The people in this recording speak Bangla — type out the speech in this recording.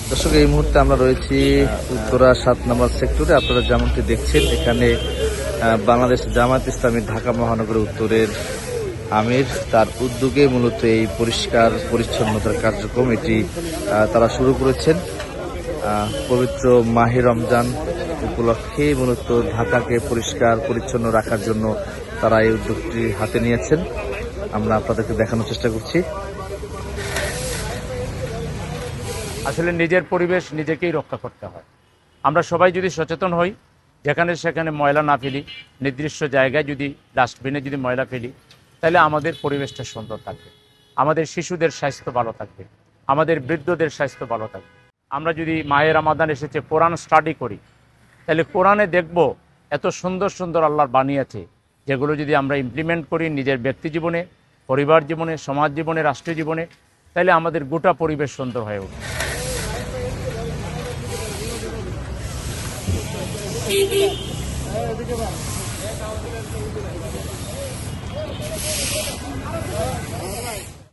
দর্শক, এই মুহূর্তে আমরা রয়েছি উত্তরা 7 নম্বর সেক্টরে। আপনারা যেমনটি দেখছেন, এখানে বাংলাদেশ জামায়াত ইসলামী ঢাকা মহানগর উত্তরের আমির, তার উদ্যোগে মূলত এই পরিষ্কার পরিচ্ছন্নতার কার্যক্রম এটি তারা শুরু করেছেন। পবিত্র মাহে রমজান উপলক্ষে মূলত ঢাকাকে পরিষ্কার পরিচ্ছন্ন রাখার জন্য তারা এই উদ্যোগটি হাতে নিয়েছেন। আমরা আপনাদেরকে দেখানোর চেষ্টা করছি। আসলে নিজের পরিবেশ নিজেকেই রক্ষা করতে হয়। আমরা সবাই যদি সচেতন হই, যেখানে সেখানে ময়লা না ফেলি, নির্দিষ্ট জায়গায় যদি ডাস্টবিনে যদি ময়লা ফেলি, তাহলে আমাদের পরিবেশটা সুন্দর থাকবে, আমাদের শিশুদের স্বাস্থ্য ভালো থাকবে, আমাদের বৃদ্ধদের স্বাস্থ্য ভালো থাকবে। আমরা যদি মাহে রমাদান এসেছে কোরআন স্টাডি করি, তাহলে কোরআনে দেখব এত সুন্দর সুন্দর আল্লাহর বাণী আছে, যেগুলো যদি আমরা ইমপ্লিমেন্ট করি নিজের ব্যক্তি জীবনে, পরিবার জীবনে, সমাজ জীবনে, রাষ্ট্র জীবনে, তাহলে আমাদের গোটা পরিবেশ সুন্দর হয়ে উঠবে।